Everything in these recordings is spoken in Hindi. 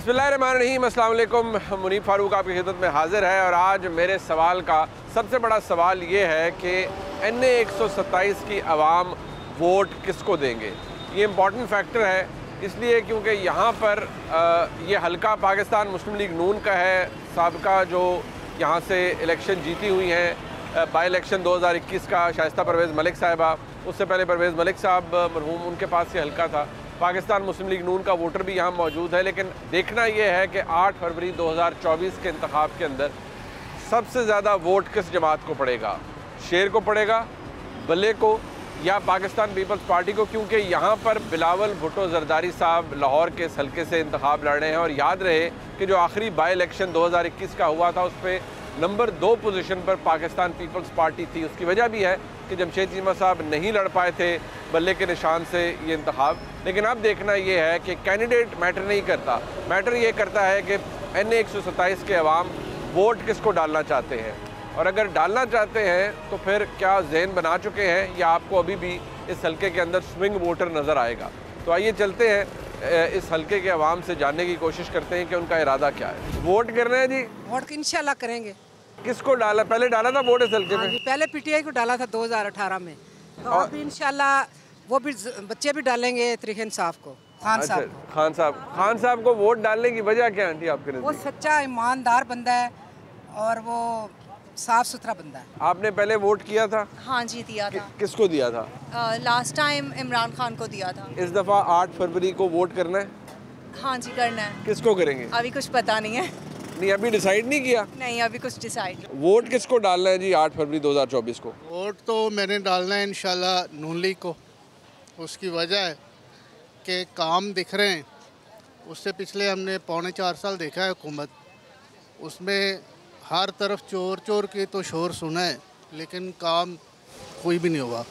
बिस्मिल्लाहिर्रहमानिर्रहीम, अस्सलाम वालेकुम। मुनीब फ़ारूक आपकी खिदमत में हाज़िर है और आज मेरे सवाल का सबसे बड़ा सवाल ये है कि NA 127 की आवाम वोट किसको देंगे। ये इम्पॉर्टेंट फैक्टर है इसलिए क्योंकि यहाँ पर ये हल्का पाकिस्तान मुस्लिम लीग नून का है। साबिका जो यहाँ से इलेक्शन जीती हुई हैं, बाई इलेक्शन 2021 का शाइस्ता परवेज़ मलिक साहिबा, उससे पहले परवेज़ मलिक साहब मरहूम, उनके पास ये हल्का था। पाकिस्तान मुस्लिम लीग नून का वोटर भी यहाँ मौजूद है। लेकिन देखना ये है कि 8 फरवरी 2024 के इंतखाब के अंदर सबसे ज़्यादा वोट किस जमात को पड़ेगा, शेर को पड़ेगा, बल्ले को, या पाकिस्तान पीपल्स पार्टी को। क्योंकि यहाँ पर बिलावल भुट्टो जरदारी साहब लाहौर के इस हल्के से इंतखाब लड़ रहे हैं और याद रहे कि जो आखिरी बाई इलेक्शन 2021 का हुआ था उस पर नंबर 2 पोजीशन पर पाकिस्तान पीपल्स पार्टी थी। उसकी वजह भी है कि जमशेद चीमा साहब नहीं लड़ पाए थे बल्ले के निशान से ये इंतखाब। लेकिन अब देखना ये है कि कैंडिडेट मैटर नहीं करता, मैटर ये करता है कि NA 127 के अवाम वोट किसको डालना चाहते हैं, और अगर डालना चाहते हैं तो फिर क्या जहन बना चुके हैं या आपको अभी भी इस हल्के के अंदर स्विंग वोटर नज़र आएगा। तो आइए चलते हैं इस हल्के के अवाम से जानने की कोशिश करते हैं कि उनका इरादा क्या है। वोट करना है जी? वोट इंशाल्लाह करेंगे। किसको डाला? पहले डाला था वोट इस हल्के में? पहले PTI को डाला था 2018 में, तो अब इंशाल्लाह वो भी बच्चे भी डालेंगे तरीके इंसाफ को, खान साहब को। खान साहब को वोट डालने की वजह क्या है आपके नज़र? वो सच्चा ईमानदार बंदा है और वो साफ सुथरा बंदा है। आपने पहले वोट किया था? हाँ जी, दिया था। किसको दिया था? लास्ट टाइम इमरान खान को दिया था। इस दफ़ा 8 फरवरी को वोट करना है? हाँ जी, करना है। किसको करेंगे? अभी कुछ पता नहीं है। नहीं, अभी डिसाइड नहीं किया? नहीं, अभी कुछ डिसाइड। वोट किसको डालना है जी 8 फरवरी 2024 को? वोट तो मैंने डालना है इंशाल्लाह नून लीग को। उसकी वजह है कि काम दिख रहे हैं। उससे पिछले हमने 3.25 साल देखा है हुकूमत, उसमें हर तरफ चोर चोर की तो शोर सुना है लेकिन काम कोई भी नहीं हुआ।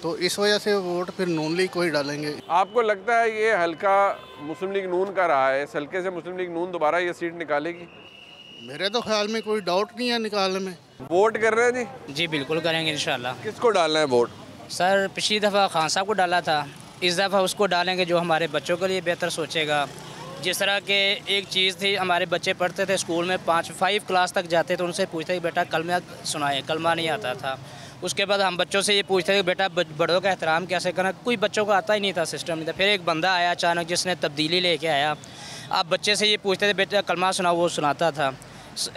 तो इस वजह से वोट फिर नून लीग को ही डालेंगे। आपको लगता है ये हल्का मुस्लिम लीग नून का रहा है, इस हल्के से मुस्लिम लीग नून दोबारा ये सीट निकालेगी? मेरे तो ख्याल में कोई डाउट नहीं है निकालने में। वोट कर रहे हैं जी? जी बिल्कुल करेंगे इंशाल्लाह। किसको डालना है वोट? सर पिछली दफ़ा खान साहब को डाला था, इस दफ़ा उसको डालेंगे जो हमारे बच्चों के लिए बेहतर सोचेगा। जिस तरह के एक चीज़ थी, हमारे बच्चे पढ़ते थे स्कूल में 5 क्लास तक जाते तो उनसे पूछते कि बेटा कलमा सुनाए, कलमा नहीं आता था। उसके बाद हम बच्चों से ये पूछते थे कि बेटा बड़ों का एहतराम कैसे करना, कोई बच्चों को आता ही नहीं था, सिस्टम नहीं था। फिर एक बंदा आया अचानक जिसने तब्दीली लेके आया। आप बच्चे से ये पूछते थे बेटा कलमा सुनाओ, वो सुनाता था।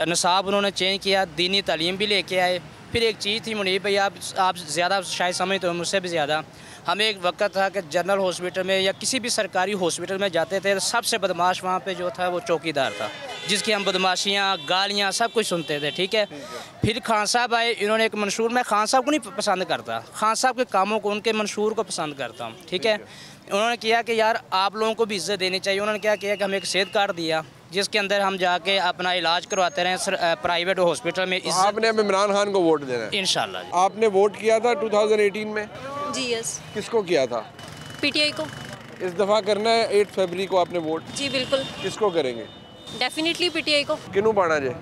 निसाब उन्होंने चेंज किया, दीनी तालीम भी लेके आए। फिर एक चीज़ थी मुनीब भाई, आप ज़्यादा शायद समझते हो मुझसे भी ज़्यादा, हमें एक वक्त था कि जनरल हॉस्पिटल में या किसी भी सरकारी हॉस्पिटल में जाते थे, सबसे बदमाश वहाँ पे जो था वो चौकीदार था, जिसकी हम बदमाशियाँ गालियाँ सब कुछ सुनते थे। ठीक है। फिर खान साहब आए, इन्होंने एक मंशूर, मैं खान साहब को नहीं पसंद करता, खान साहब के कामों को, उनके मंशूर को पसंद करता हूँ। ठीक है। उन्होंने किया कि यार आप लोगों को भी इज्जत देनी चाहिए। उन्होंने क्या किया कि हमें एक सेहत कार्ड दिया जिसके अंदर हम जाके अपना इलाज करवाते रहे प्राइवेट हॉस्पिटल में। आपने अब इमरान खान को वोट देना है? इंशाल्लाह। आपने वोट किया था 2018 में? जी यस। किसको किया था? PTI को। इस दफ़ा करना है 8 फरवरी को आपने वोट? जी बिल्कुल। किसको करेंगे? डेफिनेटली PTI को। किनू पाना जे?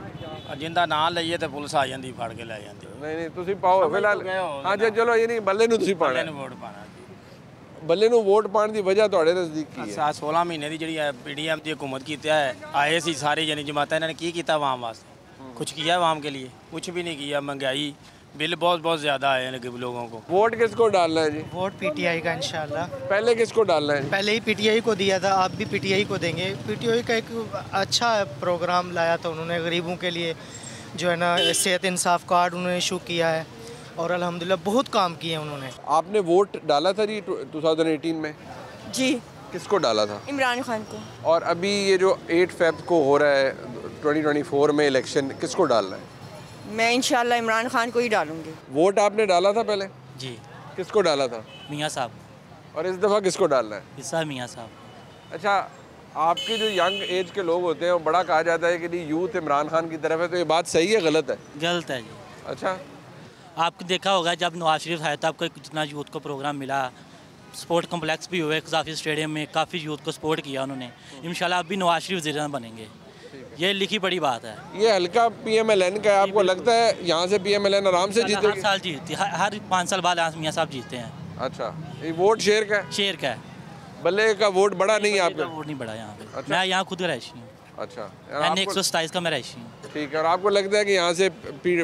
जिंदा ना लईए तो पुलिस आ जाती फड़ के लै जाती। नहीं तुसी पाओ फिलहाल। हाँ जी चलो, ये नहीं बल्ले नू तुसी पाना है। वोट पाना बल्ले नू वोट पाने की वजह ਤੁਹਾਡੇ नज़दीक की है? 16 महीने की जी PDM की हुकूमत की आए सी सारी जनी जमात, इन्होंने की किया आवाम वास्ते? कुछ किया आवाम के लिए? कुछ भी नहीं किया। महंगाई बिल बहुत ज़्यादा आए हैं लोगों को। वोट किसको डालना है जी? वोट PTI का इंशाल्लाह। पहले किसको डालना है? पहले ही PTI को दिया था, आप भी PTI को देंगे। PTI का एक अच्छा प्रोग्राम लाया था उन्होंने गरीबों के लिए, जो है ना सेहत इंसाफ कार्ड उन्होंने इशू किया है और अल्हम्दुलिल्लाह बहुत काम किए उन्होंने। आपने वोट डाला था जी 2018 में? जी। किसको डाला था? इमरान खान को। और अभी ये जो 8 फेब को हो रहा है 2024 में इलेक्शन, किसको डालना है? मैं इंशाल्लाह इमरान खान को ही डालूंगी। वोट आपने डाला था पहले? जी। किसको डाला था? मियाँ साहब। और इस दफ़ा किसको डालना है? ईसा मियाँ साहब। अच्छा, आपके जो यंग एज के लोग होते हैं वो बड़ा कहा जाता है कि नहीं यूथ इमरान खान की तरफ है, तो ये बात सही है गलत है? गलत है जी। अच्छा, आपको देखा होगा जब नवाज शरीफ आया था, आपको जितना यूथ को प्रोग्राम मिला, स्पोर्ट कम्प्लेक्स भी हुए कज़ाकी स्टेडियम में, काफ़ी यूथ को सपोर्ट किया उन्होंने। इंशाल्लाह अब भी नवाज शरीफ वज़ीर बनेंगे, ये लिखी बड़ी बात है। ये हल्का PMLN का है, आपको लगता है यहाँ से PMLN आराम से जीतेगी? हर साल जीतती है, हर 5 साल बाद मियाँ साहब जीतते हैं। अच्छा, ये वोट शेर का है? शेर का है। बल्ले का वोट बड़ा नहीं है आपका? वोट नहीं बढ़ा यहाँ पे। अच्छा। मैं यहाँ खुद रहायशी हूँ। अच्छा, मैंने 127 का मैं रहायशी हूँ। ठीक है। और आपको लगता है कि यहाँ से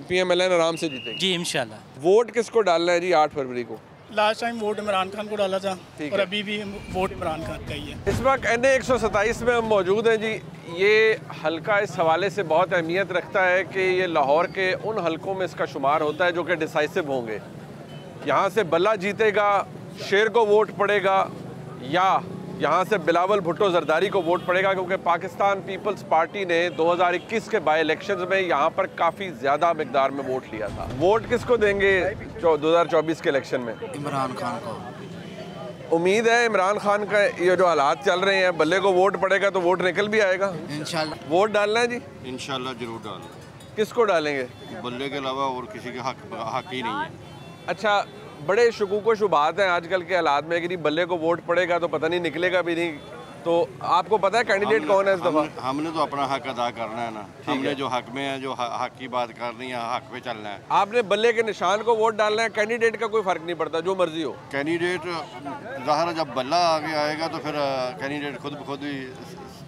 PMLN आराम से जीतेगी? जी इंशाल्लाह। वोट किसको डालना है जी 8 फरवरी को? Last time vote Imran Khan को डाला था ठीक और है। अभी भी वोट इमरान खान का ही है। इस वक्त NA 127 में हम मौजूद हैं जी। ये हलका इस हवाले से बहुत अहमियत रखता है कि ये लाहौर के उन हलकों में इसका शुमार होता है जो कि डिसाइसिव होंगे। यहाँ से बल्ला जीतेगा, शेर को वोट पड़ेगा, या यहाँ से बिलावल भुट्टो जरदारी को वोट पड़ेगा, क्योंकि पाकिस्तान पीपल्स पार्टी ने 2021 के बाई इलेक्शंस में यहाँ पर काफ़ी ज़्यादा मिकदार में वोट लिया था। वोट किसको देंगे 2024 के इलेक्शन में? इमरान खान को। उम्मीद है इमरान खान का ये जो हालात चल रहे हैं, बल्ले को वोट पड़ेगा तो वोट निकल भी आएगा इंशाल्लाह। वोट डालना है जी? इंशाल्लाह जरूर डालना। किसको डालेंगे? बल्ले के अलावा और किसी के हक ही नहीं है। अच्छा, बड़े शुकूक व शुबात हैं आजकल के हालात में कि नहीं बल्ले को वोट पड़ेगा तो पता नहीं निकलेगा भी नहीं। तो आपको पता है कैंडिडेट कौन है इस दफ़ा? हमने तो अपना हक अदा करना है ना। हमने जो हक में है, जो हक की बात करनी है, हक पे चलना है। आपने बल्ले के निशान को वोट डालना है, कैंडिडेट का कोई फ़र्क नहीं पड़ता, जो मर्जी हो कैंडिडेट। ज़ाहिर जब बल्ला आगे आएगा तो फिर कैंडिडेट खुद ब खुद ही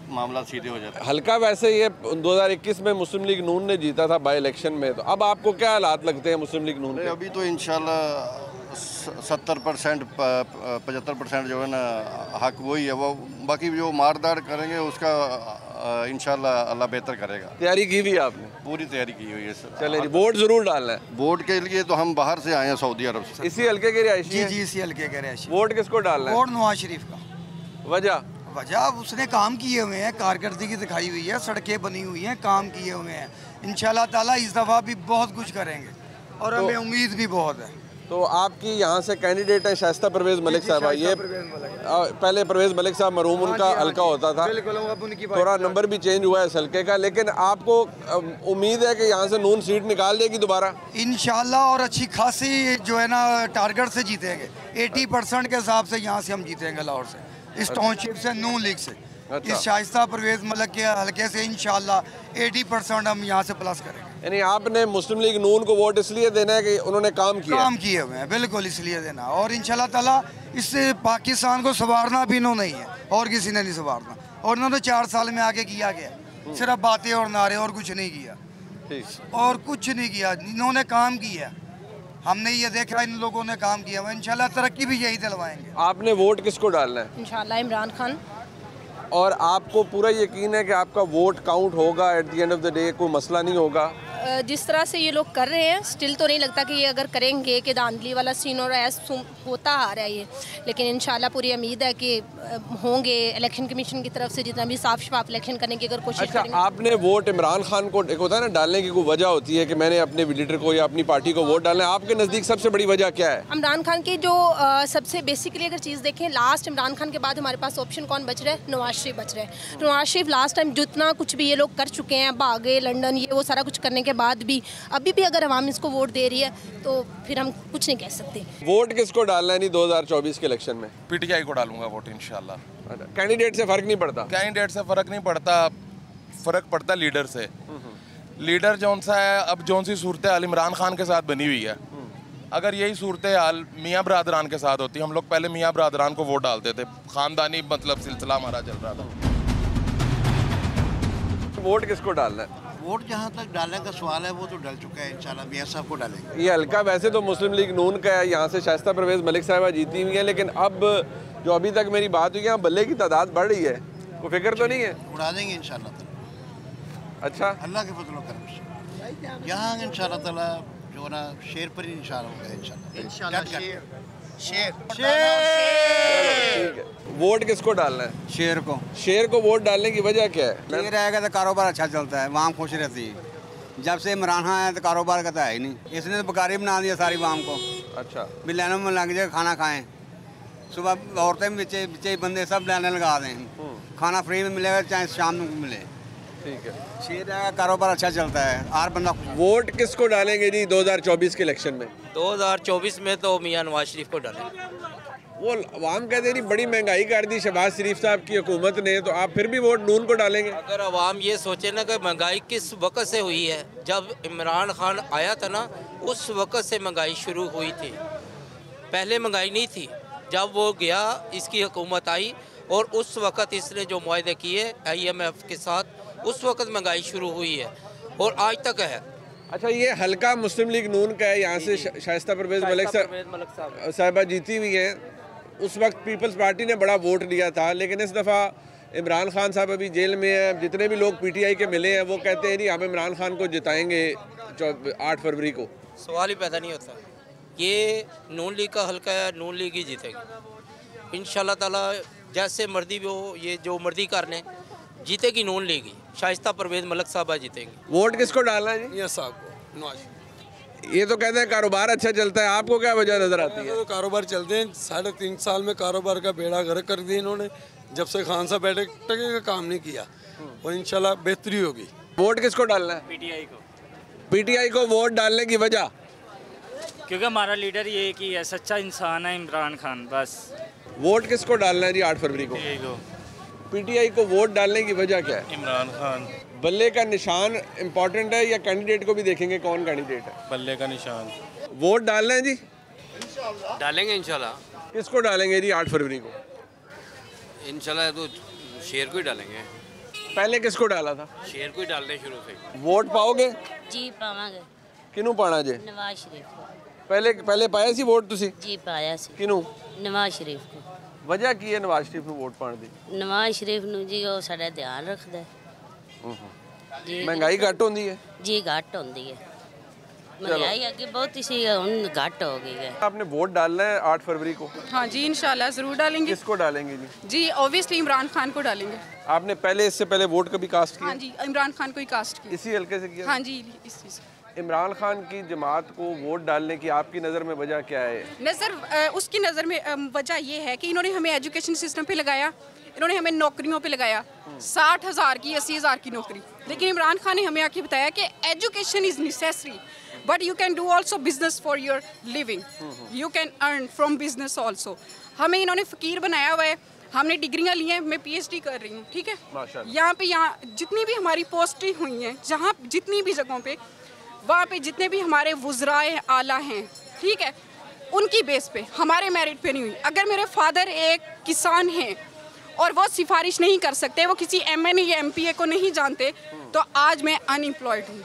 मामला सीधे हो जाता है। हल्का वैसे ये 2021 में मुस्लिम लीग नून ने जीता था बाई इलेक्शन में, तो अब आपको क्या हालात लगते हैं मुस्लिम लीग नून के? अभी तो इंशाल्लाह 70% 75% जो है ना हक वही है। वो बाकी जो मारदार करेंगे उसका इंशाल्लाह अल्लाह बेहतर करेगा। तैयारी की हुई है आपने? पूरी तैयारी की हुई है सर। चले जी, वोट जरूर डालना है। वोट के लिए तो हम बाहर से आए हैं, सऊदी अरब से। इसी हल्के के रिहायशी जी हैं? जी इसी हल्के के रहायशी। वोट किसको डालना है? वोट नवाज शरीफ का। वजह उसने काम किए हुए हैं, कारकर्दगी दिखाई हुई है, सड़कें बनी हुई हैं, काम किए हुए हैं। इंशाल्लाह ताला इस दफ़ा भी बहुत कुछ करेंगे और हमें उम्मीद भी बहुत है। तो आपकी यहाँ से कैंडिडेट है शाइस्ता परवेज़ मलिक साहबा। ये पहले परवेज़ मलिक साहब मरहूम उनका हल्का होता था, थोड़ा नंबर भी चेंज हुआ है इस हल्के का, लेकिन आपको उम्मीद है कि यहाँ से नून सीट निकाल देगी दोबारा? इंशाल्लाह, और अच्छी खासी जो है ना टारगेट से जीतेंगे। 80% के हिसाब से यहाँ से हम जीतेंगे लाहौर से, इस टाउनशिप से, नून लीग से। अच्छा। इस शाइस्ता परवेज़ मलिक के हल्के से इंशाल्लाह 80% हम यहाँ से प्लस करेंगे। यानी आपने मुस्लिम लीग नून को वोट इसलिए देना है कि उन्होंने काम किए हुए हैं, बिल्कुल इसलिए देना। और इंशाल्लाह ताला इससे पाकिस्तान को संवारना भी इन्होंने ही है, और किसी ने नहीं संवारना। और इन्होंने 4 साल में आगे किया गया, सिर्फ बातें और नारे, और कुछ नहीं किया। और कुछ नहीं किया, इन्होंने काम किया। हमने ये देखा इन लोगों ने काम किया हुआ। इंशाल्लाह तरक्की भी यही दिलवाएंगे। आपने वोट किसको डालना है? इंशाल्लाह इमरान खान। और आपको पूरा यकीन है कि आपका वोट काउंट होगा at the end of the day, कोई मसला नहीं होगा? जिस तरह से ये लोग कर रहे हैं, स्टिल तो नहीं लगता कि ये अगर करेंगे कि धांधली वाला सीन और ऐसा होता आ रहा है ये। लेकिन इंशाल्लाह पूरी उम्मीद है कि होंगे। इलेक्शन कमीशन की तरफ से जितना भी साफ शफाफ इलेक्शन करने की अगर कोशिश करेंगे। आपने वोट इमरान खान को, एक होता है ना डालने की कोई वजह होती है कि मैंने अपने लीडर को या अपनी पार्टी को वोट डालना है, आपके नज़दीक सबसे बड़ी वजह क्या है? इमरान खान की जो सबसे बेसिकली अगर चीज़ देखें, लास्ट इमरान खान के बाद हमारे पास ऑप्शन कौन बच रहा है? नवाज शरीफ बच रहा है। नवाज शरीफ लास्ट टाइम जितना कुछ भी ये लोग कर चुके हैं, भागे लंदन, ये वो सारा कुछ करने के बाद भी अभी भी अगर अवाम इसको वोट दे रही है तो फिर हम कुछ नहीं कह सकते। वोट किसको डालना है नहीं 2024 के इलेक्शन में? PTI को डालूंगा वोट इंशाल्लाह। कैंडिडेट से फ़र्क नहीं पड़ता? कैंडिडेट से फ़र्क नहीं पड़ता, फ़र्क पड़ता लीडर से। लीडर जौन सा है, अब जौन सी सूरत हाल इमरान खान के साथ बनी हुई है, अगर यही सूरत हाल मियाँ बरादरान के साथ होती, हम लोग पहले मियाँ बरादरान को वोट डालते थे, ख़ानदानी मतलब सिलसिला हमारा चल रहा था। वोट किसको डालना है? वोट जहाँ तक डालने का सवाल है वो तो डल चुका है, इंशाल्लाह मियाँ साहब को डालेंगे। ये हल्का वैसे तो मुस्लिम लीग नून का है, यहाँ से शाइस्ता परवेज़ मलिक साहबा जीती हुई है, लेकिन अब जो अभी तक मेरी बात हुई, यहाँ बल्ले की तादाद बढ़ रही है, कोई फिक्र तो नहीं है? उड़ा देंगे इंशाल्लाह। अच्छा, अल्लाह के फजल करम से यहाँ इंशाल्लाह ताला जो ना शेर पर ही इंशाल्लाह होगा। इंशाल्लाह शेर। ठीक है। वोट किसको डालना है? शेर को। शेर को वोट डालने की वजह क्या है? शेर रहेगा तो कारोबार अच्छा चलता है, वाम खुश रहती है। जब से इमरान खान आया तो कारोबार का तो है ही नहीं, इसने तो बेकारी बना दिया सारी वाम को। अच्छा, भी लाइनों में लग जाए, खाना खाएं, सुबह औरतें बिचे बिचे बंदे सब लाइनें लगा दें, खाना फ्री में मिलेगा चाहे शाम में मिले। ठीक है। शेर रहेगा, कारोबार अच्छा चलता है, हर बंदा। वोट किसको डालेंगे जी 2024 के इलेक्शन में? 2024 में तो मियाँ नवाज शरीफ को डालेंगे। वो अवाम कहते हैं बड़ी महंगाई कर दी शहबाज शरीफ साहब की हुकूमत ने, तो आप फिर भी वोट नून को डालेंगे? अगर अवाम ये सोचे ना कि महंगाई किस वक्त से हुई है, जब इमरान खान आया था ना, उस वक्त से महंगाई शुरू हुई थी। पहले महंगाई नहीं थी, जब वो गया इसकी हुकूमत आई और उस वक़्त इसने जो मुआहदे किए IMF के साथ, उस वक़्त महंगाई शुरू हुई है और आज तक है। अच्छा, ये हल्का मुस्लिम लीग नून का है, यहाँ से शाइस्ता परवेज़ मलिक साहिबा जीती हुई हैं। उस वक्त पीपल्स पार्टी ने बड़ा वोट लिया था, लेकिन इस दफ़ा इमरान खान साहब अभी जेल में हैं। जितने भी लोग PTI के मिले हैं वो कहते हैं नहीं, हम इमरान खान को जिताएंगे 8 फरवरी को। सवाल ही पैदा नहीं होता। ये नून लीग का हल्का है, नून लीग ही जीतेगी इंशाल्लाह ताला। जैसे मर्जी भी हो, ये जो मर्जी कर लें, जीतेगी नून लीग ही। शाइस्ता परवेज़ मलिक साहबा जीतेंगी। वोट किसको डालना है जी? ये साहब को, नवाज। ये तो कहते हैं कारोबार अच्छा चलता है, आपको क्या वजह नज़र आती है? तो कारोबार चलते हैं, 3.5 साल में कारोबार का बेड़ा गर्क कर दिया इन्होंने। जब से खान साहब बैठे टके का काम नहीं किया और इंशाल्लाह बेहतरी होगी। वोट किसको डालना है? PTI को। PTI को वोट डालने की वजह? क्योंकि हमारा लीडर ये कि है, सच्चा इंसान है इमरान खान, बस। वोट किसको डालना है जी 8 फरवरी को? PTI को वोट डालने की वजह क्या है? इमरान खान। बल्ले का निशान इम्पोर्टेंट है या कैंडिडेट को भी देखेंगे कौन कैंडिडेट है? बल्ले का निशान। वोट डालना है जी? डालेंगे इंशाल्लाह। किसको डालेंगे जी 8 फरवरी को? इंशाल्लाह तो शेर को ही डालेंगे। पहले किसको डाला था? शेर को ही डालने शुरू से। वोट पाओगे? जी पावांगे। किनू पाना जे? नवाज शरीफ को। पहले पाया सी वोट तुसी? जी पाया सी। किनू? नवाज शरीफ को। वजह की है नवाज शरीफ ਨੂੰ ਵੋਟ ਪਾਣ ਦੀ? ਨਵਾਜ਼ ਸ਼ਰੀਫ ਨੂੰ ਜੀ ਉਹ ਸਾਡਾ ਧਿਆਨ ਰੱਖਦਾ ਹੈ ਜੀ। ਮਹਿੰਗਾਈ ਘੱਟ ਹੁੰਦੀ ਹੈ ਜੀ? घट होती है महंगाई, अगे बहुत ही सी, हुन घट हो गई है। आपने वोट डालना है 8 फरवरी को? हाँ जी इंशाल्लाह ज़रूर डालेंगे। किसको डालेंगे जी? जी ऑब्वियसली इमरान खान को डालेंगे। आपने इससे पहले वोट कभी कास्ट किया? हाँ जी, इमरान खान को ही कास्ट किया। इसी हल्के से किया? हाँ जी, इस चीज़। इमरान खान की जमात को वोट डालने की आपकी नज़र में वजह क्या है? उसकी नज़र में वजह ये है कि इन्होंने हमें एजुकेशन सिस्टम पे लगाया, इन्होंने हमें नौकरियों पे लगाया। 60,000 की 80,000 की नौकरी। लेकिन इमरान खान ने हमें आके बताया कि education is necessary but you can do also business for your living, you can earn from business also. हमें इन्होंने फ़कीर बनाया हुआ है, हमने डिग्रियाँ ली हैं, मैं PhD कर रही हूँ, ठीक है। यहाँ जितनी भी हमारी पोस्टें हुई हैं, जहाँ जितनी भी जगहों पे, वहाँ पे जितने भी हमारे वुज़राए आला हैं, ठीक है, उनकी बेस पे, हमारे मेरिट पे नहीं हुई। अगर मेरे फादर एक किसान हैं और वो सिफारिश नहीं कर सकते, वो किसी MNA या MPA को नहीं जानते, तो आज मैं अनएम्प्लॉयड हूँ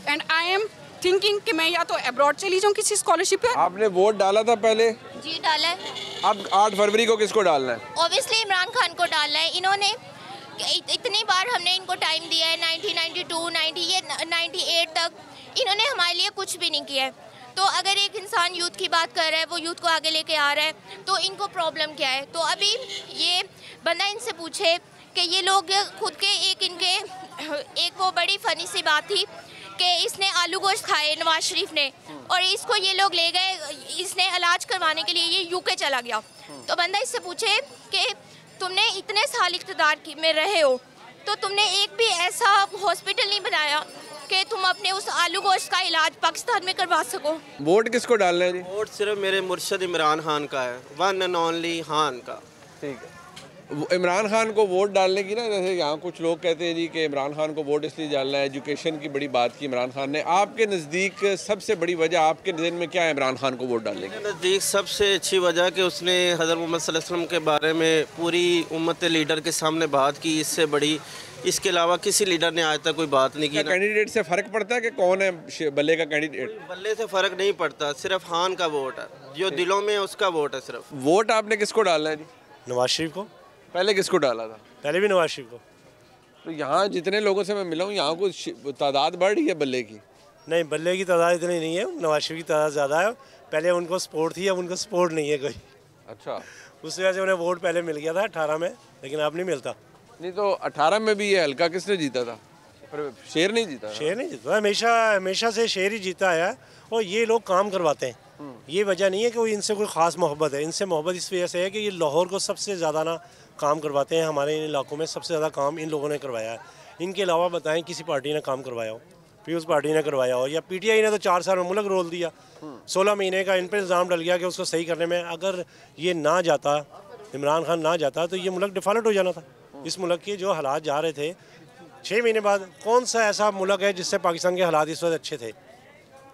एंड आई एम थिंकिंग कि मैं या तो अब्रॉड चली जाऊँ किसी स्कॉलरशिप पे। आपने वोट डाला था पहले? जी डाला है। अब 8 फरवरी को किसको डालना है? ऑब्वियसली इमरान खान को डालना है। इन्होंने इतनी बार हमने इनको टाइम दिया है, 1992, 98 तक इन्होंने हमारे लिए कुछ भी नहीं किया है। तो अगर एक इंसान यूथ की बात कर रहा है, वो यूथ को आगे लेके आ रहा है, तो इनको प्रॉब्लम क्या है? तो अभी ये बंदा इनसे पूछे कि ये लोग खुद के एक वो बड़ी फ़नी सी बात थी कि इसने आलू गोश्त खाए नवाज शरीफ ने, और इसको ये लोग ले गए, इसने इलाज करवाने के लिए ये UK चला गया। तो बंदा इससे पूछे कि तुमने इतने साल इक़्तिदार में रहे हो, तो तुमने एक भी ऐसा हॉस्पिटल नहीं बनाया कि तुम अपने उस आलू गोश्त का इलाज पाकिस्तान में करवा सको। वोट किसको डालना है जी? वोट सिर्फ मेरे मुर्शद इमरान खान का है, वन एंड ओनली खान का। ठीक है। इमरान खान को वोट डालने की ना, जैसे यहाँ कुछ लोग कहते हैं जी कि इमरान खान को वोट इसलिए डालना है, एजुकेशन की बड़ी बात की इमरान खान ने। आपके नज़दीक सबसे बड़ी वजह आपके नज़र में क्या है इमरान खान को वोट डालने की? नज़दीक सबसे अच्छी वजह कि उसने हज़रत मोहम्मद सल्लल्लाहु अलैहि वसल्लम के बारे में पूरी उम्मत लीडर के सामने बात की। इससे बड़ी इसके अलावा किसी लीडर ने आज तक कोई बात नहीं की। कैंडिडेट से फ़र्क पड़ता है कि कौन है बल्ले का कैंडिडेट? बल्ले से फ़र्क नहीं पड़ता, सिर्फ खान का वोट है, जो दिलों में उसका वोट है सिर्फ। वोट आपने किसको डालना है जी? नवाज शरीफ को। पहले किसको डाला था? पहले भी नवाज शरीफ को। तो यहाँ जितने लोगों से मैं मिला हूँ, यहाँ कुछ तादाद बढ़ रही है बल्ले की? नहीं, बल्ले की तादाद इतनी नहीं है, नवाज शरीफ की तादाद ज़्यादा है। पहले उनको सपोर्ट थी, अब उनको सपोर्ट नहीं है कोई। अच्छा। उस वजह से उन्हें वोट पहले मिल गया था 18 में, लेकिन अब नहीं मिलता। नहीं तो 18 में भी ये हल्का किसने जीता था? पर शेर नहीं जीता? शेर नहीं जीता, हमेशा से शेर ही जीता है। और ये लोग काम करवाते हैं, ये वजह नहीं है कि इनसे कोई ख़ास मोहब्बत है। इनसे मोहब्बत इस वजह से है कि ये लाहौर को सबसे ज़्यादा ना काम करवाते हैं। हमारे इन इलाकों में सबसे ज़्यादा काम इन लोगों ने करवाया है। इनके अलावा बताएं किसी पार्टी ने काम करवाया हो? पीपल्स पार्टी ने करवाया हो या PTI ने तो 4 साल में मुल्क रोल दिया। 16 महीने का इन पर इल्ज़ाम डल गया कि उसको सही करने में। अगर ये ना जाता, इमरान खान ना जाता, तो ये मुल्क डिफ़ॉल्ट हो जाना था। इस मुल्क के जो हालात जा रहे थे 6 महीने बाद, कौन सा ऐसा मुल्क है जिससे पाकिस्तान के हालात इस वक्त अच्छे थे?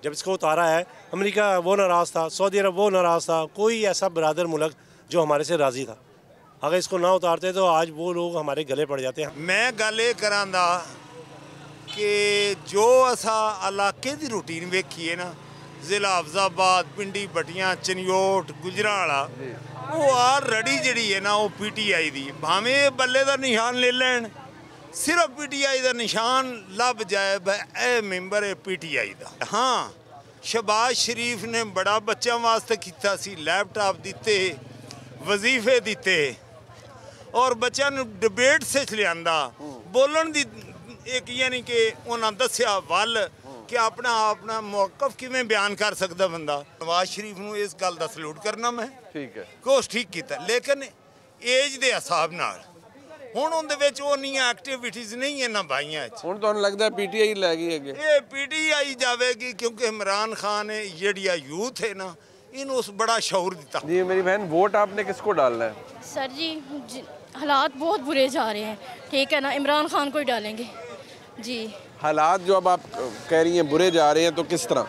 जब इसको उतारा है, अमेरिका वो नाराज़ था, सऊदी अरब वो नाराज़ था, कोई ऐसा बरादर मुल्क जो हमारे से राज़ी था। अगर इसको ना उतारते तो आज वो लोग हमारे गले पड़ जाते हैं। मैं गल ये करांदा कि जो असा इलाके की रूटीन वेखी है ना, जिला अफजाबाद, पिंडी बटियां, चनियोट, गुजरावाला, वो ऑलरेडी जी है ना वो PTI दी, भावें बल्ले का निशान ले लैन, सिर्फ PTI का निशान लभ जाए ए मैंबर है PTI का। हाँ, शहबाज शरीफ ने बड़ा बच्चों वास्ते किया सी, लैपटॉप दिते, वजीफे दिते और बच्चों ने डिबेट से लिया बोलन दी एक, यानी कि उन्होंने दसिया वल कि अपना अपना मौकफ किवें बयान कर सकता बंदा। नवाज शरीफ नूं इस गल दा सलूट करना मैं, ठीक है, कोश ठीक किया, लेकिन एज दे हिसाब नाल हुण उहदे विच उन्नियां एक्टिविटीज़ नहीं है ना भाइयां च। हुण तुहानूं लगदा है PTI लै गई है? ये PTI जावेगी क्योंकि इमरान खान ने जेहड़िया यूथ है ना इन्हों उस बड़ा शऊर दिता। जी मेरी बहन, वोट आपने किसको डालना है? सर जी हालात बहुत बुरे जा रहे हैं, ठीक है ना, इमरान खान को ही डालेंगे जी। हालात जो अब आप कह रही हैं बुरे जा रहे हैं, तो किस तरह?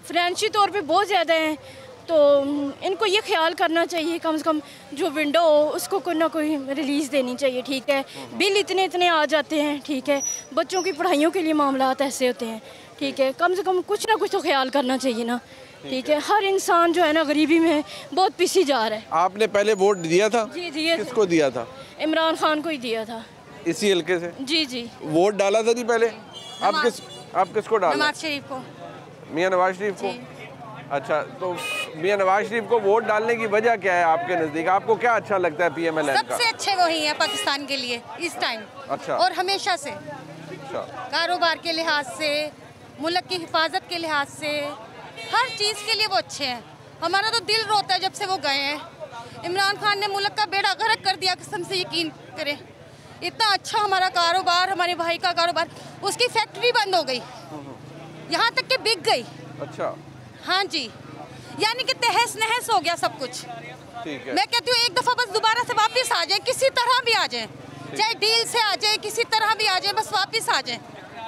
फाइनेंशियल तौर पे बहुत ज़्यादा हैं, तो इनको ये ख्याल करना चाहिए कम से कम जो विंडो हो उसको कोई ना कोई रिलीज़ देनी चाहिए, ठीक है। बिल इतने इतने आ जाते हैं, ठीक है, बच्चों की पढ़ाइयों के लिए मामलात ऐसे होते हैं, ठीक है, कम से कम कुछ ना कुछ तो ख्याल करना चाहिए ना, ठीक है। हर इंसान जो है ना गरीबी में बहुत पिसी जा रहा है। आपने पहले वोट दिया था? जी दिया। किसको दिया था? इमरान खान को ही दिया था। इसी हल्के से? जी जी। वोट डाला था जी पहले? आप किसको डाला? नवाज शरीफ को। मियां नवाज शरीफ को? अच्छा, तो मियां नवाज शरीफ को वोट डालने की वजह क्या है आपके नज़दीक? आपको क्या अच्छा लगता है PMLN का? सबसे अच्छे वही है पाकिस्तान के लिए इस टाइम। अच्छा। और हमेशा से। अच्छा। कारोबार के लिहाज से, मुल्क की हिफाजत के लिहाज से, हर चीज़ के लिए वो अच्छे हैं। हमारा तो दिल रोता है जब से वो गए हैं। इमरान खान ने मुल्क का बेड़ा गर्क कर दिया, कसम से यकीन करें। इतना अच्छा हमारा कारोबार, हमारे भाई का कारोबार, उसकी फैक्ट्री बंद हो गई, यहाँ तक कि बिक गई। अच्छा। हाँ जी, यानी कि तहस नहस हो गया सब कुछ। ठीक है। मैं कहती हूँ एक दफ़ा बस दोबारा से वापस आ जाए, किसी तरह भी आ जाए, चाहे डील से आ जाए, किसी तरह भी आ जाए, बस वापस आ जाए।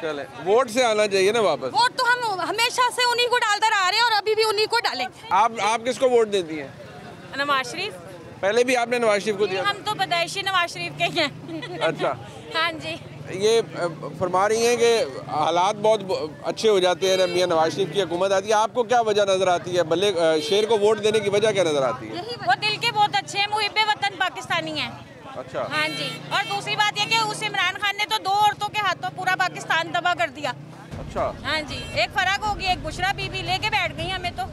चले, वोट से आना चाहिए ना वापस। वोट तो हम हमेशा से उन्हीं को डालते आ रहे हैं और अभी भी उन्हीं को डालेंगे। आप किसको वोट देती हैं? नवाज शरीफ। पहले भी आपने नवाज शरीफ को दिया? हम तो पैदाइशी नवाज शरीफ के हैं। अच्छा। हाँ जी। ये फरमा रही हैं कि हालात बहुत अच्छे हो जाते हैं ना मियां नवाज शरीफ की हुकूमत आती है, आपको क्या वजह नजर आती है? बल्ले शेर को वोट देने की वजह क्या नजर आती है? वो दिल के बहुत अच्छे हैं, मुहिब्बे वतन पाकिस्तानी हैं। अच्छा। हाँ जी। और दूसरी बात ये कि उस इमरान खान ने तो 2 औरतों के हाथों पूरा पाकिस्तान तबाह कर दिया। अच्छा। हाँ जी, एक फर्क होगी, एक बुशरा बीबी लेके बैठ गई हमें तो।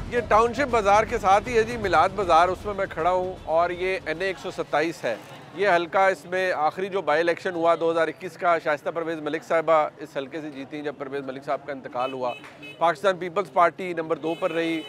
ये टाउनशिप बाज़ार के साथ ही है जी मिलाद बाज़ार, उसमें मैं खड़ा हूँ और ये NA 127 है। ये हल्का, इसमें आखिरी जो बाई इलेक्शन हुआ 2021 का, शाइस्ता परवेज़ मलिक साहिबा इस हल्के से जीती जब परवेज़ मलिक साहब का इंतकाल हुआ। पाकिस्तान पीपल्स पार्टी नंबर 2 पर रही,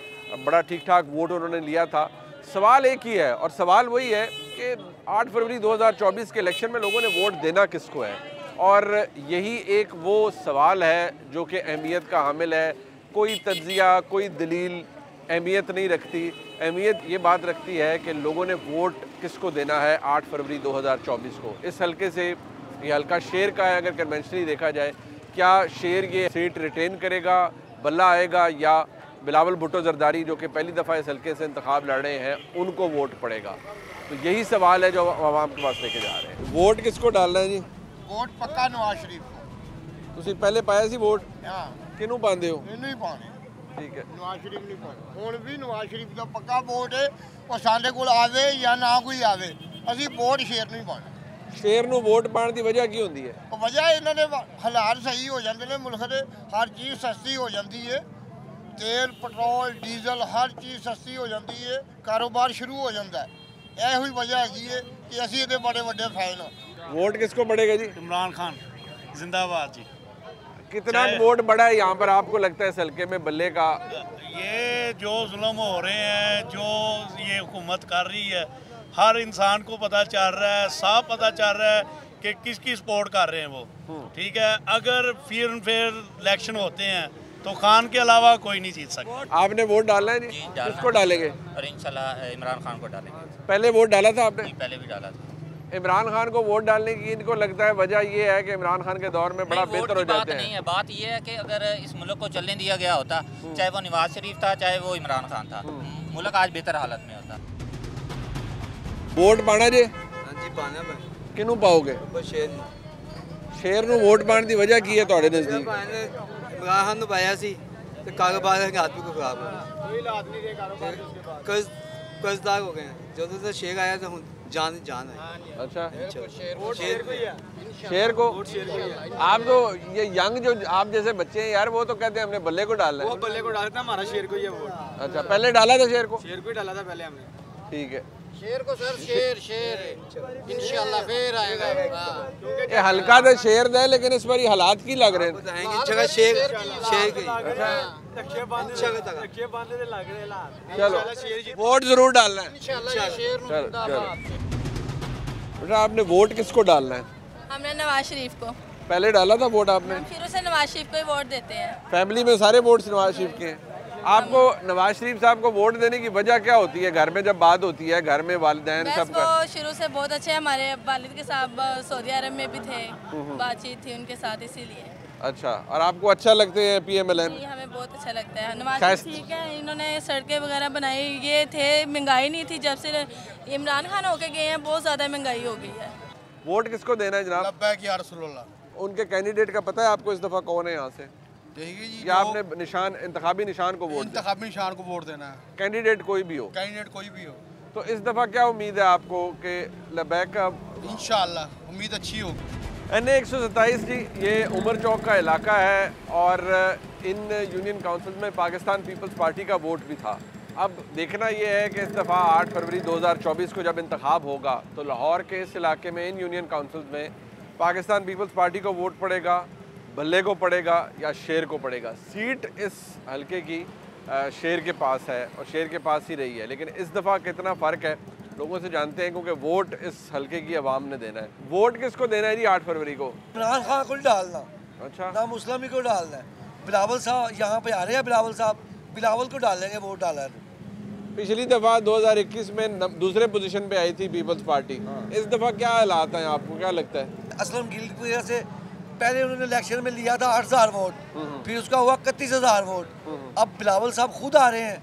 बड़ा ठीक ठाक वोट उन्होंने लिया था। सवाल एक ही है और सवाल वही है कि 8 फरवरी 2024 के इलेक्शन में लोगों ने वोट देना किसको है, और यही एक वो सवाल है जो कि अहमियत का हामिल है। कोई तज्जिया, कोई दलील अहमियत नहीं रखती। अहमियत ये बात रखती है कि लोगों ने वोट किसको देना है 8 फरवरी 2024 को। इस हल्के से ये हल्का शेर का है, अगर कन्वेंशनली देखा जाए। क्या शेर ये सीट रिटेन करेगा, बल्ला आएगा, या बिलावल भुट्टो जरदारी जो कि पहली दफ़ा इस हल्के से इंतखाब लड़ रहे हैं उनको वोट पड़ेगा? तो यही सवाल है जो आवाम के पास लेके जा रहे हैं। वोट किसको डालना है जी? वोट पक्का नवाज शरीफ को। तुसीं पहले पाया सी वोट? हाँ। किनू पाते हो? इनू ही पाने। ठीक है। नवाज शरीफ नहीं पाने। हुण भी नवाज शरीफ का पक्का वोट है, और साडे कोल आवे या ना कोई आवे, असीं वोट शेर नहीं पाने। शेर नू वोट पाने की वजह की होंदी है? वजह इन्होंने हालात सही हो जाते हैं, मुल्क के हर चीज़ सस्ती हो जाती है, तेल पेट्रोल डीजल हर चीज़ सस्ती हो जाती है, कारोबार शुरू हो जाता है। यही वजह है कि असीं इहदे बड़े वड्डे फैन हां। वोट किसको पड़ेगा जी? इमरान खान जिंदाबाद जी। कितना वोट बढ़ा है यहाँ पर आपको लगता है इस हल्के में बल्ले का? ये जो जुल्म हो रहे हैं, जो ये हुकूमत कर रही है, हर इंसान को पता चल रहा है, साफ पता चल रहा है कि किसकी सपोर्ट कर रहे हैं वो। ठीक है, अगर फिर इलेक्शन होते हैं तो खान के अलावा कोई नहीं जीत सकता। आपने वोट डालना है जी? किसको डालेंगे? और इंशाल्लाह इमरान खान को डालेंगे। पहले वोट डाला था आपने? पहले भी डाला था। इमरान खान को वोट डालने की इनको लगता है वजह ये है कि इमरान खान के दौर में बड़ा बेहतर हो जाते हैं। नहीं है, बात ये है कि अगर इस मुल्क को चलने दिया गया होता, चाहे वो नवाज शरीफ था चाहे वो इमरान खान था, मुल्क आज बेहतर हालत में होता। वोट पाना जे हाँ जी पाना किनू पाओगे? शेर नू वोट पाने की वजह की है ਤੁਹਾਡੇ नज़दीक? इमरान खान ਨੂੰ ਪਾਇਆ ਸੀ ਤੇ ਕਾਰੋਬਾਰ ਦੇ ਹਾਲਾਤ ਵੀ ਖਰਾਬ ਹੋ ਗਏ, ਕੋਈ ਹਾਲਾਤ ਨਹੀਂ ਰਹੇ ਕਾਰੋਬਾਰ ਦੇ, कर्जदार हो गए हैं। जब से शेर आया तो जान है। अच्छा शेर को ही है, शेर को आप तो ये यंग जो आप जैसे बच्चे हैं यार, वो तो कहते हैं हमने बल्ले को डालना है। वो बल्ले को डालता, हमारा शेर को ही है वोट। अच्छा, पहले डाला था शेर को? शेर को ही डाला था पहले हमने। ठीक है, शेर को सर, शेर इंशाल्लाह फिर आएगा। ये हल्का तो शेर दे, लेकिन इस बार हालात की लग रहे हैं जगह शेर की। चलो वोट जरूर डालना है। बेटा आपने वोट किसको डालना है? हमने नवाज शरीफ को। पहले डाला था वोट आपने? शुरू से नवाज शरीफ को ही वोट देते हैं। फैमिली में सारे वोट नवाज शरीफ के हैं। आपको नवाज शरीफ साहब को वोट देने की वजह क्या होती है? घर में जब बात होती है, घर में वालिदैन सब वो शुरू से बहुत अच्छे हैं। हमारे वालिद के साथ सऊदी अरब में भी थे, बातचीत थी उनके साथ, इसीलिए। अच्छा, और आपको अच्छा लगते हैं PMLN? हमें बहुत अच्छा लगता है। नवाज शरीफ ठीक है, इन्होंने सड़कें वगैरह बनाई, ये थे, महंगाई नहीं थी। जब से इमरान खान होके गए हैं बहुत ज़्यादा महंगाई हो गई है। वोट किसको देना है जनाब? उनके कैंडिडेट का पता है आपको इस दफ़ा कौन है यहाँ से? या आपने इंतखाबी निशान को वोट देना है? कैंडिडेट कोई भी हो? कैंडिडेट कोई भी हो। तो इस दफ़ा क्या उम्मीद है आपको कि लबैक का? इंशाअल्लाह उम्मीद अच्छी होगी। NA 127 जी, ये उमर चौक का इलाका है और इन यूनियन काउंसिल में पाकिस्तान पीपल्स पार्टी का वोट भी था। अब देखना ये है कि इस दफ़ा 8 फरवरी 2024 को जब इंतखाब होगा तो लाहौर के इस इलाके में इन यूनियन काउंसिल में पाकिस्तान पीपल्स पार्टी को वोट पड़ेगा, भल्ले को पड़ेगा या शेर को पड़ेगा। सीट इस हलके की शेर के पास है और शेर के पास ही रही है, लेकिन इस दफ़ा कितना फ़र्क है लोगों से जानते हैं, क्योंकि वोट इस हलके की आवाम ने देना है। वोट किसको देना है जी 8 फरवरी को? इमरान खान को डालना। अच्छा, नाम मुस्लिम को डालना है। बिलावल साहब यहाँ पे आ रहे हैं, बिलावल साहब, बिलावल को डालेंगे वोट डाला। पिछली दफ़ा 2021 में दूसरे पोजीशन पे आई थी पीपल्स पार्टी, इस दफ़ा क्या हालात हैं, आपको क्या लगता है? असलम गिल की वजह से पहले उन्होंने इलेक्शन में लिया था 8,000 वोट, फिर उसका हुआ 31,000 वोट। अब बिलावल साहब खुद आ रहे हैं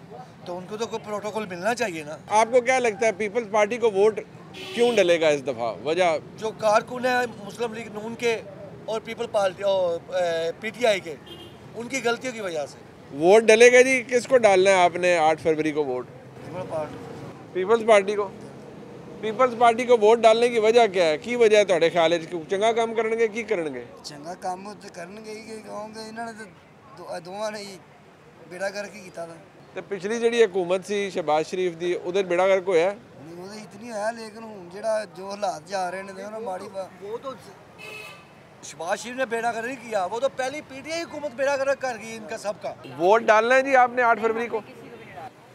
तो उनको तो कोई प्रोटोकॉल मिलना चाहिए ना। आपको क्या लगता है पीपल्स पार्टी को वोट क्यों डलेगा इस दफ़ा? वजह जो कारकुन है मुस्लिम लीग नून के और पीपल पार्टी और PTI के, उनकी गलतियों की वजह से वोट डलेगा जी। किसको डालना है आपने 8 फरवरी को वोट? पीपल्स पार्टी को। पीपल्स पार्टी को वोट डालने की वजह क्या है? की वजह है ਤੁਹਾਡੇ ख्याल चंगा काम करनगे की करनगे? चंगा काम तो करनगे ही कहोगे, इन्होंने तो दोवां ने बेड़ा करके कीता था। ਤੇ ਪਿਛਲੀ ਜਿਹੜੀ ਹਕੂਮਤ ਸੀ ਸ਼ਹਿਬਾਜ਼ ਸ਼ਰੀਫ ਦੀ, ਉਹਦੇ ਬੇੜਾ ਗਰਕ ਹੋਇਆ? नहीं वो तो इतनी है, लेकिन हुन जेड़ा जो हालात जा रहे ने देखो ना माड़ी वो तो शहबाज शरीफ ने बेड़ा गर्क नहीं किया, वो तो पहली PTI हुकूमत बेड़ा गर्क कर गई इनका सबका। वोट डालना है जी आपने 8 फरवरी को,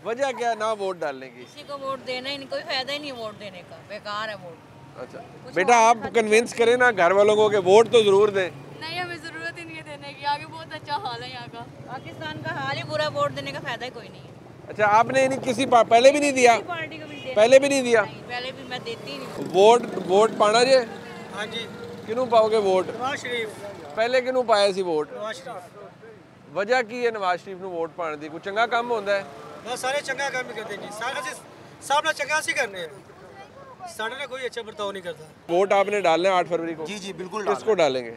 वजह क्या है ना वोट डालने की? किसी को वोट देना ही नहीं, कोई फायदा ही नहीं वोट देने का, बेकार है वोट। अच्छा बेटा आप कन्विंस करें ना घर वालों को कि वोट तो जरूर दें। नहीं, हमें जरूरत ही नहीं है देने की, आगे बहुत अच्छा हाल है यहाँ का, पाकिस्तान का हाल ही बुरा, वोट देने का फायदा ही कोई नहीं है। अच्छा आपने नहीं किसी पहले भी नहीं दिया? पार्टी को भी पहले भी नहीं दिया? पहले भी मैं देती ही नहीं। वोट पाना जे? हाँ जी। किनू पाओगे वोट? नवाज शरीफ। पहले किनू पाया सी वोट? नवाज शरीफ। वजह की है नवाज शरीफ नू वोट पाने दी? कोई चंगा काम होंदा है? बस सारे चंगा काम ही करते जी, सारे सब ना चंगा सी करने हैं, साढ़े ना कोई अच्छा बर्ताव नहीं करता। वोट आपने डालना है 8 फरवरी को? जी जी बिल्कुल। किसको डालेंगे?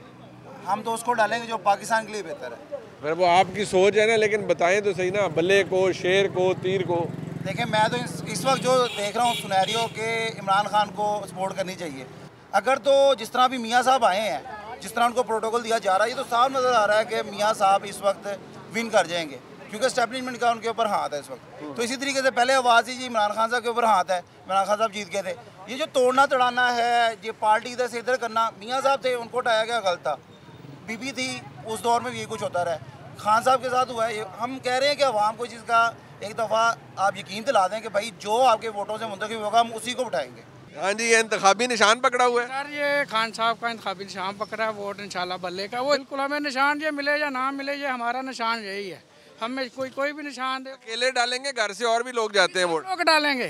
हम तो उसको डालेंगे जो पाकिस्तान के लिए बेहतर है। फिर वो आपकी सोच है ना, लेकिन बताएं तो सही ना, बल्ले को, शेर को, तीर को। देखिए मैं तो इस वक्त जो देख रहा हूँ सुनहरियों के इमरान खान को सपोर्ट करनी चाहिए। अगर तो जिस तरह भी मियाँ साहब आए हैं, जिस तरह उनको प्रोटोकॉल दिया जा रहा है, ये तो साफ नज़र आ रहा है कि मियाँ साहब इस वक्त विन कर जाएंगे, क्योंकि एस्टेब्लिशमेंट का उनके ऊपर हाथ है इस वक्त। तो इसी तरीके से पहले आवाज़ ही जी इमरान खान साहब के ऊपर हाथ है, इमरान खान साहब जीत गए थे। ये जो तोड़ना तड़ाना है, ये पार्टी इधर से इधर करना, मियाँ साहब थे उनको हटाया गया, गलत था। बीबी थी उस दौर में भी यही कुछ होता रहा, खान साहब के साथ हुआ है। हम कह रहे हैं कि अवाम को चीज़ का एक दफ़ा आप यकीन दिला दें कि भाई जो आपके वोटों से मुंतखब होगा हम उसी को उठाएंगे। हाँ जी, ये इंतखाबी निशान पकड़ा हुआ है सर, ये खान साहब का इंतखाबी निशान पकड़ा है, वोट इंशाल्लाह बल्ले का। वो बिल्कुल हमें निशान ये मिले या ना मिले, ये हमारा निशान यही है। हमें कोई भी निशान दे। अकेले डालेंगे, घर से और भी लोग जाते हैं वोट? लोग डालेंगे।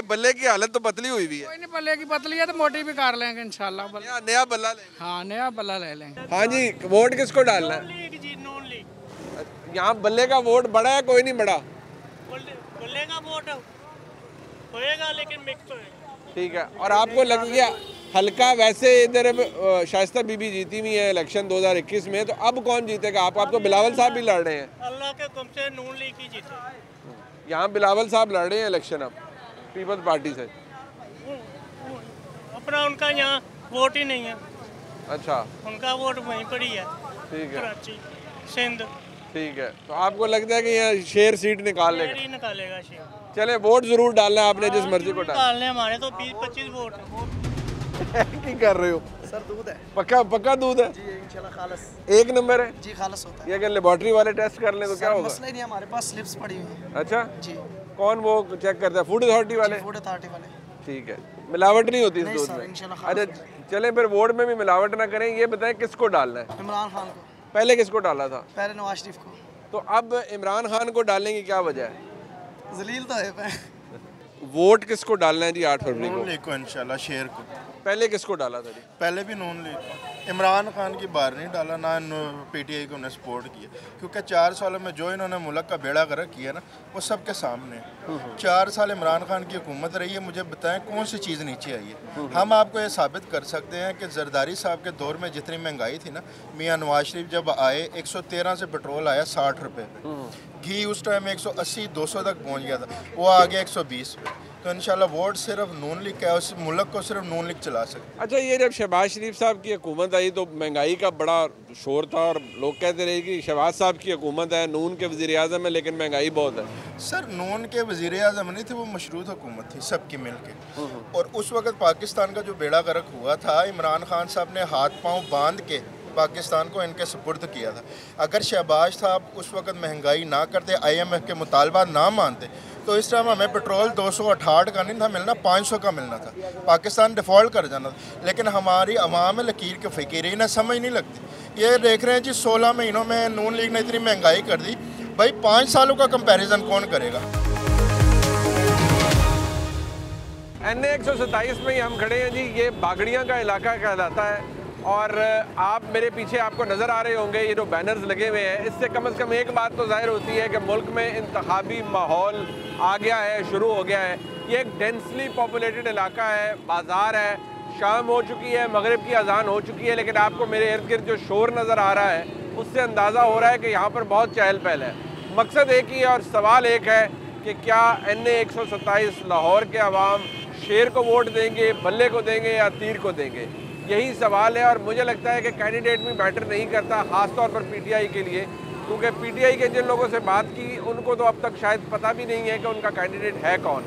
बल्ले की हालत तो पतली हुई हुई है। कोई नहीं, बल्ले की पतली है तो मोटी भी कर लेंगे इंशाल्लाह। नया बल्ला लेंगे। हाँ, नया बल्ला ले लेंगे। हाँ जी, वोट किसको डालना है? यहाँ बल्ले का वोट बड़ा है, कोई नहीं बड़ा? बल्ले का वोट होएगा लेकिन मिक्स होएगा। ठीक है। और आपको लग गया हल्का, वैसे इधर शाइस्ता बीबी जीती हुई है इलेक्शन 2021 में, तो अब कौन जीतेगा? आप तो बिलावल साहब भी लड़ रहे हैं। अल्लाह के हुक्म से नून लीग ही जीते। यहाँ बिलावल साहब लड़ रहे हैं इलेक्शन अब पीपल्स पार्टी से। अपना उनका यहाँ वोट ही नहीं है। अच्छा, उनका वोट वहीं पर ही है। ठीक है। कराची, सिंध। ठीक है, तो आपको लगता है कि यहाँ शेर सीट निकाल लेगा? ही निकालेगा शेर। चले, वोट जरूर डालना है आपने, जिस मर्जी को डालने। हमारे तो 20-25 वोट की कर रहे हो सर? दूध है। पक्का दूध है जी, इंशाल्लाह खालस। एक नंबर है जी, खालस होता है। ये अगर लेबोरेटरी वाले टेस्ट कर लें तो क्या होगा? मसला ही नहीं, हमारे पास स्लिप्स पड़ी हुई हैं। अच्छा जी। कौन वो चेक करता है? फूड अथॉरिटी वाले? फूड अथॉरिटी वाले। ठीक है, मिलावट नहीं होती इस दूध में? इंशाल्लाह। अच्छा चलें, फिर वोट में भी मिलावट ना करें। ये बताएं किसको डालना है? इमरान खान को। पहले किसको डाला था? पहले नवाज शरीफ को। तो अब इमरान खान को डालने की क्या वजह है? जलील तो है। वोट किसको डालना है जी 8 फरवरी नून लीग को इंशाल्लाह, शेर को। पहले किसको डाला था जी? पहले भी नून लीग को। इमरान खान की बार नहीं डाला, ना पीटीआई को उन्हें सपोर्ट किया, क्योंकि 4 सालों में जो इन्होंने मुल्क का बेड़ा गर्क किया ना, वो सबके सामने है। 4 साल इमरान खान की हुकूमत रही है। मुझे बताएं कौन सी चीज़ नीचे आई है? हम आपको ये साबित कर सकते हैं कि जरदारी साहब के दौर में जितनी महंगाई थी ना, मियाँ नवाज शरीफ जब आए 113 से पेट्रोल आया 60 रुपये पे, घी उस टाइम 180-200 तक पहुँच गया था, वो आ गया 120 पे। तो इंशाल्लाह वोट सिर्फ नून लीग का है, उस मुल्क को सिर्फ नून लीग चला सकते। अच्छा, ये जब शहबाज शरीफ साहब की हुकूमत आई तो महंगाई का बड़ा शोर था और लोग कहते रहे कि शहबाज साहब की हुकूमत है, नून के वज़ीर आज़म है, लेकिन महंगाई बहुत है। सर, नून के वज़ीर आज़म नहीं थे, वो मशरूत हुकूमत थी सबकी मिल के। और उस वक्त पाकिस्तान का जो बेड़ा गर्क हुआ था, इमरान खान साहब ने हाथ पाँव बांध के पाकिस्तान को इनके सुपुर्द किया था। अगर शहबाज साहब उस वक्त महंगाई ना करते, IMF के मुतालबा ना मानते, तो इस टाइम हमें पेट्रोल 268 का नहीं था मिलना, 500 का मिलना था, पाकिस्तान डिफ़ॉल्ट कर जाना था। लेकिन हमारी अवाम लकीर के फ़कीर, इन्हें समझ नहीं लगती। ये देख रहे हैं जी 16 महीनों में नून लीग ने इतनी महंगाई कर दी, भाई 5 सालों का कंपैरिजन कौन करेगा? NA 127 में ही हम खड़े हैं जी। ये बागड़ियाँ का इलाका कहलाता है और आप मेरे पीछे आपको नज़र आ रहे होंगे ये जो बैनर्स लगे हुए हैं, इससे कम से कम एक बात तो जाहिर होती है कि मुल्क में इंतखाबी माहौल आ गया है, शुरू हो गया है। ये एक डेंसली पॉपुलेटेड इलाका है, बाज़ार है, शाम हो चुकी है, मगरिब की अजान हो चुकी है, लेकिन आपको मेरे इर्द गिर्द जो शोर नज़र आ रहा है उससे अंदाज़ा हो रहा है कि यहाँ पर बहुत चहल पहल है। मकसद एक ही है और सवाल एक है कि क्या NA 127 लाहौर के अवाम शेर को वोट देंगे, बल्ले को देंगे या तीर को देंगे? यही सवाल है। और मुझे लगता है कि कैंडिडेट भी मैटर नहीं करता, ख़ास तौर पर PTI के लिए, क्योंकि PTI के जिन लोगों से बात की उनको तो अब तक शायद पता भी नहीं है कि उनका कैंडिडेट है कौन।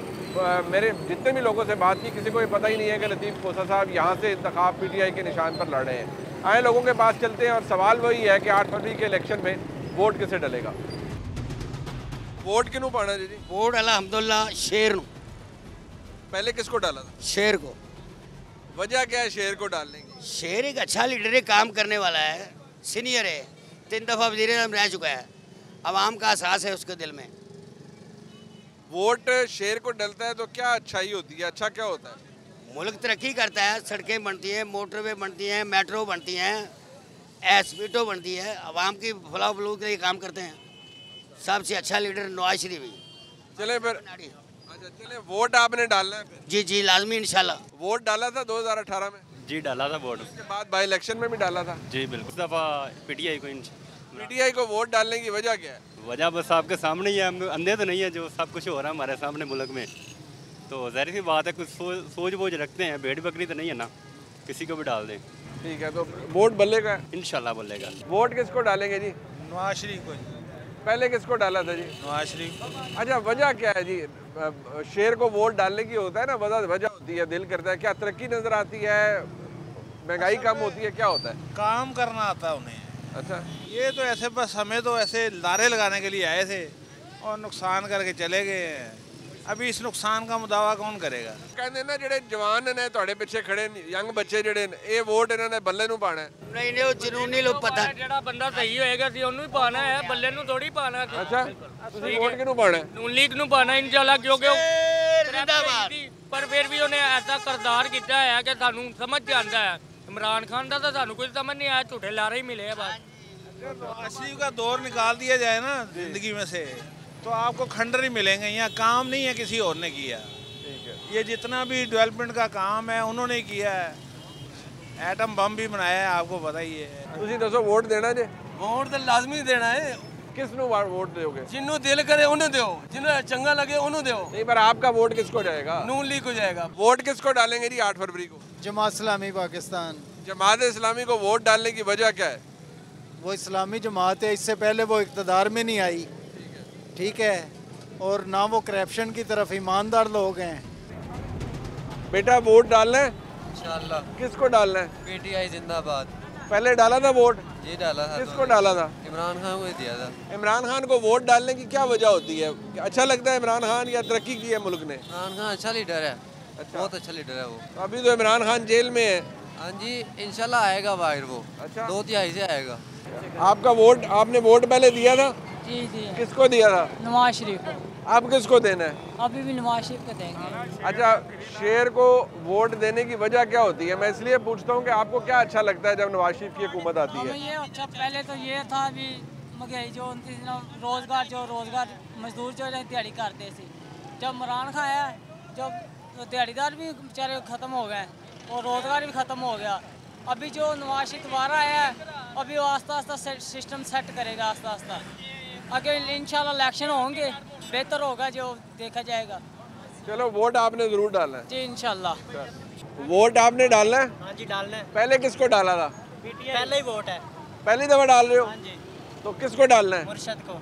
मेरे जितने भी लोगों से बात की, किसी को ये पता ही नहीं है कि लतीफ़ खोसा साहब यहाँ से इंतखाब PTI के निशान पर लड़ रहे हैं। आए लोगों के पास चलते हैं और सवाल वही है कि 8 फरवरी के इलेक्शन में वोट किसे डलेगा? वोट किनू पाना जी? वोट अल्हम्दुलिल्लाह शेर नू। पहले किसको डाला था? शेर को। वजह क्या है शेर को डालने की? शेर एक अच्छा लीडर है, काम करने वाला है, सीनियर है, 3 दफ़ा वज़ीर आज़म रह चुका है, आवाम का एहसास है उसके दिल में। वोट शेर को डलता है तो क्या अच्छाई होती है? अच्छा क्या होता है? मुल्क तरक्की करता है, सड़कें बनती हैं, मोटरवे बनती हैं, मेट्रो बनती हैं, एसपीटो बनती है, आवाम की फलाह फलूह के लिए काम करते हैं। सबसे अच्छा लीडर नवाज शरीफ ही। चले फिर, अच्छा चले, वोट आपने डालना है फिर? जी जी लाजमी इंशाल्लाह। वोट डाला था 2018 में? जी डाला था वोट। उसके बाद बाई इलेक्शन में भी डाला था? जी बिल्कुल। इस दफ़ा PTI को। PTI को वोट डालने की वजह क्या है? वजह बस आपके सामने ही है, हम अंधे तो नहीं है, जो सब कुछ हो रहा है हमारे सामने मुल्क में, तो ज़ाहिर सी बात है कुछ सोच बोझ रखते हैं, भेड़ बकरी तो नहीं है ना, किसी को भी डाल दें। ठीक है, तो वोट बल्ले का? इंशाल्लाह बल्लेगा। वोट किसको डालेंगे जी? नवाज शरीफ को। पहले किसको डाला था जी? नवाज शरीफ। अच्छा, वजह क्या है जी? शेर को वोट डालने की होता है ना, वजह होती है, दिल करता है, क्या तरक्की नजर आती है, महंगाई कम होती है, क्या होता है? काम करना आता है उन्हें। अच्छा, ये तो ऐसे बस हमें तो ऐसे नारे लगाने के लिए आए थे और नुकसान करके चले गए हैं। अभी इस नुकसान का मुदावा कौन करेगा? कहते ना ਜਿਹੜੇ ਜਵਾਨ ਨੇ ਤੁਹਾਡੇ ਪਿੱਛੇ ਖੜੇ ਨੇ ਯੰਗ ਬੱਚੇ ਜਿਹੜੇ ਨੇ ਇਹ ਵੋਟ ਇਹਨਾਂ ਨੇ ਬੱਲੇ ਨੂੰ ਪਾਣਾ ਹੈ। नहीं नहीं वो जुनूनी लोग पता ਜਿਹੜਾ ਬੰਦਾ ਸਹੀ ਹੋਏਗਾ ਸੀ ਉਹਨੂੰ ਹੀ ਪਾਣਾ ਹੈ, ਬੱਲੇ ਨੂੰ ਥੋੜੀ ਪਾਣਾ। ਅੱਛਾ ਤੁਸੀਂ ਵੋਟ ਕਿਹਨੂੰ ਪਾਣਾ ਹੈ? ਨੂਨ ਲੀਗ ਨੂੰ ਪਾਣਾ ਇਨਸ਼ਾਅੱਲਾ, ਕਿਉਂਕਿ ਉਹ ਪਰ ਫਿਰ ਵੀ ਉਹਨੇ ਐਸਾ ਕਰਦਾਰ ਕੀਤਾ ਹੈ ਕਿ ਸਾਨੂੰ ਸਮਝ ਜਾਂਦਾ ਹੈ। इमरान खान का तो सानू कुछ समझ नहीं आया, झूठे लारे ही मिले हैं बस। असली का दौर निकाल दिया जाए ना जिंदगी में से तो आपको खंडर ही मिलेंगे। यहाँ काम नहीं है किसी और ने किया, ये जितना भी डेवलपमेंट का काम है उन्होंने किया है। एटम बम भी बनाया है, आपको पता ही है। ਤੁਸੀਂ ਦੱਸੋ ਵੋਟ ਦੇਣਾ ਜੇ? वोट तो लाजमी देना है। किस नु वोट दोगे? जिन्हों दिल करे उन्हें दो, जिन्हें चंगा लगे उन्हें दो। नहीं पर आपका वोट किसको जाएगा? नून लीग को जाएगा। वोट किसको डालेंगे जी 8 फरवरी को? जमात इस्लामी पाकिस्तान। जमात इस्लामी को वोट डालने की वजह क्या है? वो इस्लामी जमात है, इससे पहले वो इक़्तिदार में नहीं आई, ठीक है, और ना वो करप्शन की तरफ ईमानदार लोग हैं। बेटा वोट डालना है इंशाल्लाह। किसको डालना है? पीटीआई जिंदाबाद। पहले डाला था वोट? जी डाला था। किसको डाला था? इमरान खान को ही दिया था। इमरान खान को वोट डालने की क्या वजह होती है? अच्छा लगता है इमरान खान या तरक्की की है मुल्क ने? इमरान खान अच्छा लीडर है। अच्छा। बहुत अच्छा लीडर है वो। अभी तो इमरान खान जेल में है। हाँ जी इंशाल्लाह आएगा बाहर वो। अच्छा 2/3 से आएगा। आपका वोट, आपने वोट पहले दिया था? जी जी। किसको दिया था? नवाज शरीफ को। आप किसको देना है? अभी भी नवाज शरीफ को देंगे। अच्छा शेर को वोट देने की वजह क्या होती है? मैं इसलिए पूछता हूँ कि आपको क्या अच्छा लगता है जब नवाज शरीफ की हुकूमत आती है? ये अच्छा पहले तो ये था अभी महंगाई जो रोजगार मजदूर जो दिहाड़ी करते थे, जब इमरान खान आया जब दिहाड़ीदार भी बेचारे ख़त्म हो गए और रोज़गार भी ख़त्म हो गया। अभी जो नवाज शरीफ दोबारा आया है अभी वो आस्ता आस्ता सिस्टम सेट करेगा आस्ता आस्ता। आगे इंशाल्लाह इलेक्शन होंगे बेहतर होगा जो देखा जाएगा। चलो वोट आपने ज़रूर डालना है? जी इंशाल्लाह। वोट आपने डालना है? हाँ जी डालना है। पहले किसको डाला था? पहले ही वोट है। पहली दफ़ा डाल रहे हो? हाँ जी। तो किसको डालना है? मुर्शद को।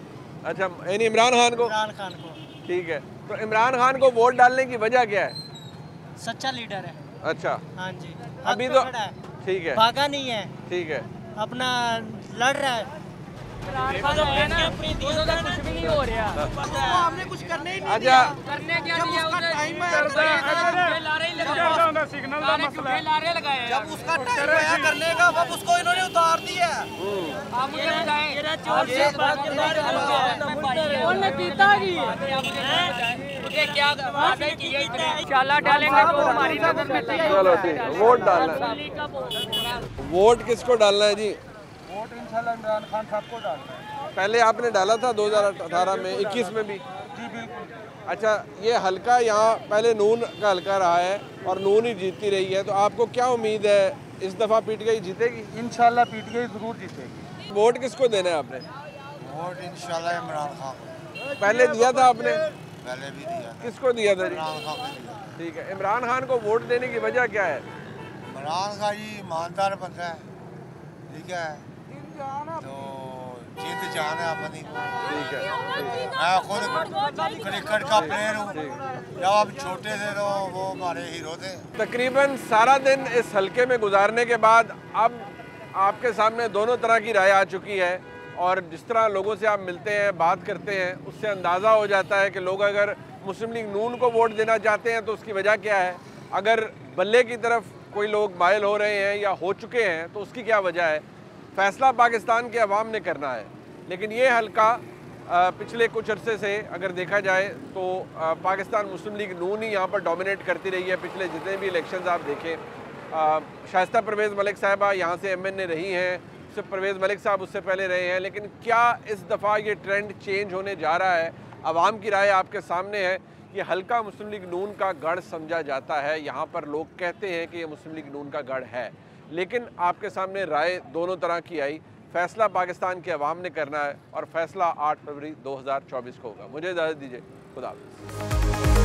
अच्छा यानी इमरान खान को? इमरान खान को। ठीक है, तो इमरान खान को वोट डालने की वजह क्या है? सच्चा लीडर है। अच्छा हाँ जी। अभी तो ठीक है, भागा नहीं है, ठीक है, अपना लड़ रहा है। कुछ भी नहीं हो रहा, हमने कुछ करने ही नहीं दिया। करने क्या दिया? जब उसका टाइम आया करने का अब उसको इन्होंने उतार दिया। आप मुझे बताएं क्या वादे किए इंशाल्लाह डालेंगे तो हमारी नजर में तय। चलो ठीक है, वोट डालना है। वोट किसको डालना है जी? वोट इंशाल्लाह इमरान खान साहब को डालना है। पहले आपने डाला था 2018 में, 21 में भी? जी बिल्कुल। अच्छा ये हल्का यहाँ पहले नून का हल्का रहा है और नून ही जीतती रही है, तो आपको क्या उम्मीद है इस दफ़ा पीटीआई जीतेगी? इंशाल्लाह पीटीआई ज़रूर जीतेगी। वोट किसको देना है आपने? वोट इंशाल्लाह इमरान खान। पहले दिया था आपने? पहले भी दिया। किसको दिया था? इमरान खान को दिया। ठीक है, इमरान खान को वोट देने की वजह क्या है? इमरान खान जी ईमानदार बंदा है, ठीक है, तो जीत जान है अपनी। ठीक है, मैं खुद क्रिकेट का प्लेयर हूँ, जब आप छोटे थे तो वो हमारे हीरो थे। तकरीबन सारा दिन इस हल्के में गुजारने के बाद अब आपके सामने दोनों तरह की राय आ चुकी है और जिस तरह लोगों से आप मिलते हैं, बात करते हैं, उससे अंदाज़ा हो जाता है कि लोग अगर मुस्लिम लीग नून को वोट देना चाहते हैं तो उसकी वजह क्या है, अगर बल्ले की तरफ कोई लोग माइल हो रहे हैं या हो चुके हैं तो उसकी क्या वजह है। फ़ैसला पाकिस्तान के अवाम ने करना है, लेकिन ये हल्का पिछले कुछ अरसे से अगर देखा जाए तो पाकिस्तान मुस्लिम लीग नून ही यहाँ पर डोमिनेट करती रही है। पिछले जितने भी इलेक्शंस आप देखें, शाइस्ता परवेज़ मलिक साहिबा यहाँ से MN रही हैं, उससे परवेज़ मलिक साहब उससे पहले रहे हैं, लेकिन क्या इस दफ़ा ये ट्रेंड चेंज होने जा रहा है? आवाम की राय आपके सामने है। ये हल्का मुस्लिम लीग नून का गढ़ समझा जाता है, यहाँ पर लोग कहते हैं कि ये मुस्लिम लीग नून का गढ़ है, लेकिन आपके सामने राय दोनों तरह की आई। फ़ैसला पाकिस्तान के अवाम ने करना है और फ़ैसला 8 फरवरी 2024 को होगा। मुझे इजाज़त दीजिए, खुदा हाफ़िज़।